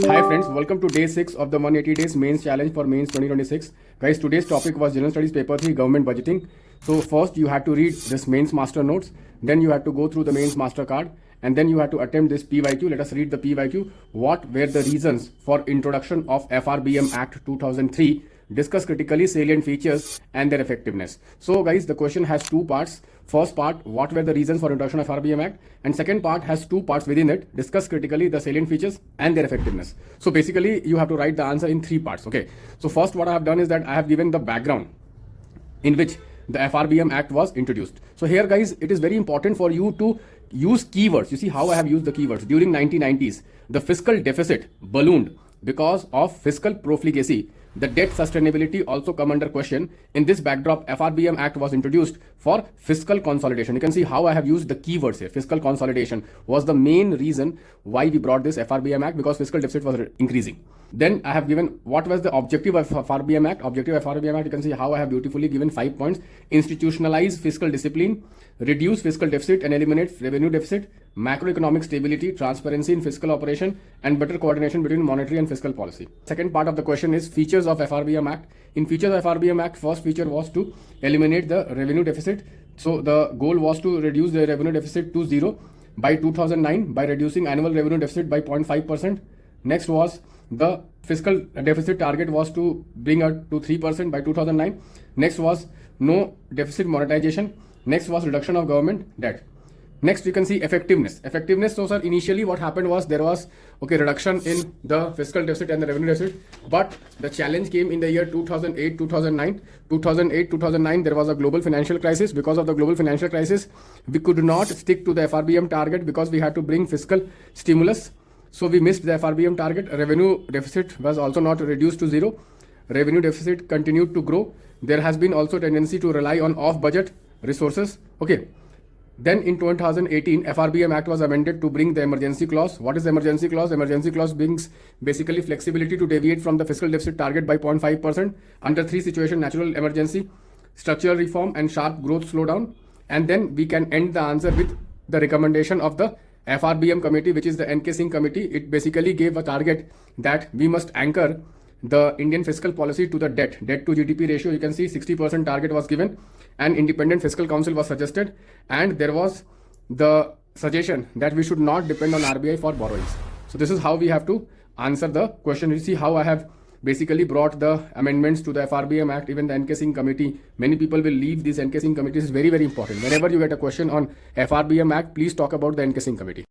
Hi friends, welcome to day 6 of the 180 days mains challenge for mains 2026. Guys, today's topic was general studies paper 3 government budgeting. So first you had to read this mains master notes, then you had to go through the mains master card, and then you had to attempt this PYQ. Let us read the PYQ. What were the reasons for introduction of FRBM Act 2003? Discuss critically salient features and their effectiveness. So guys, the question has two parts. First part, what were the reasons for introduction of FRBM Act? And second part has two parts within it. Discuss critically the salient features and their effectiveness. So basically you have to write the answer in three parts. Okay. So first what I have done is that I have given the background in which the FRBM Act was introduced. So here guys, it is very important for you to use keywords. You see how I have used the keywords. During 1990s, the fiscal deficit ballooned because of fiscal profligacy. The debt sustainability also come under question. In this backdrop, FRBM Act was introduced for fiscal consolidation. You can see how I have used the keywords here. Fiscal consolidation was the main reason why we brought this FRBM Act, because fiscal deficit was increasing. Then I have given what was the objective of FRBM Act. Objective of FRBM Act, you can see how I have beautifully given 5 points. Institutionalize fiscal discipline, reduce fiscal deficit and eliminate revenue deficit, macroeconomic stability, transparency in fiscal operation, and better coordination between monetary and fiscal policy. Second part of the question is features of FRBM Act. In features of FRBM Act, first feature was to eliminate the revenue deficit. So the goal was to reduce the revenue deficit to zero by 2009 by reducing annual revenue deficit by 0.5%. Next was the fiscal deficit target was to bring it to 3% by 2009. Next was no deficit monetization. Next was reduction of government debt. Next, you can see effectiveness. Effectiveness, so sir, initially what happened was there was reduction in the fiscal deficit and the revenue deficit, but the challenge came in the year 2008-2009. 2008-2009, there was a global financial crisis. Because of the global financial crisis, we could not stick to the FRBM target because we had to bring fiscal stimulus. So we missed the FRBM target. Revenue deficit was also not reduced to zero. Revenue deficit continued to grow. There has been also tendency to rely on off-budget resources. Okay. Then in 2018, FRBM Act was amended to bring the emergency clause. What is the emergency clause? Emergency clause brings basically flexibility to deviate from the fiscal deficit target by 0.5% under three situations: natural emergency, structural reform, and sharp growth slowdown. And then we can end the answer with the recommendation of the FRBM committee, which is the NK Singh committee. It basically gave a target that we must anchor the Indian fiscal policy to the debt to GDP ratio. You can see 60% target was given, and independent fiscal council was suggested, and there was the suggestion that we should not depend on RBI for borrowings. So this is how we have to answer the question. You see how I have basically brought the amendments to the FRBM Act, even the NK Singh committee. Many people will leave this NK Singh committee. This is very, very important. Whenever you get a question on FRBM Act, please talk about the NK Singh committee.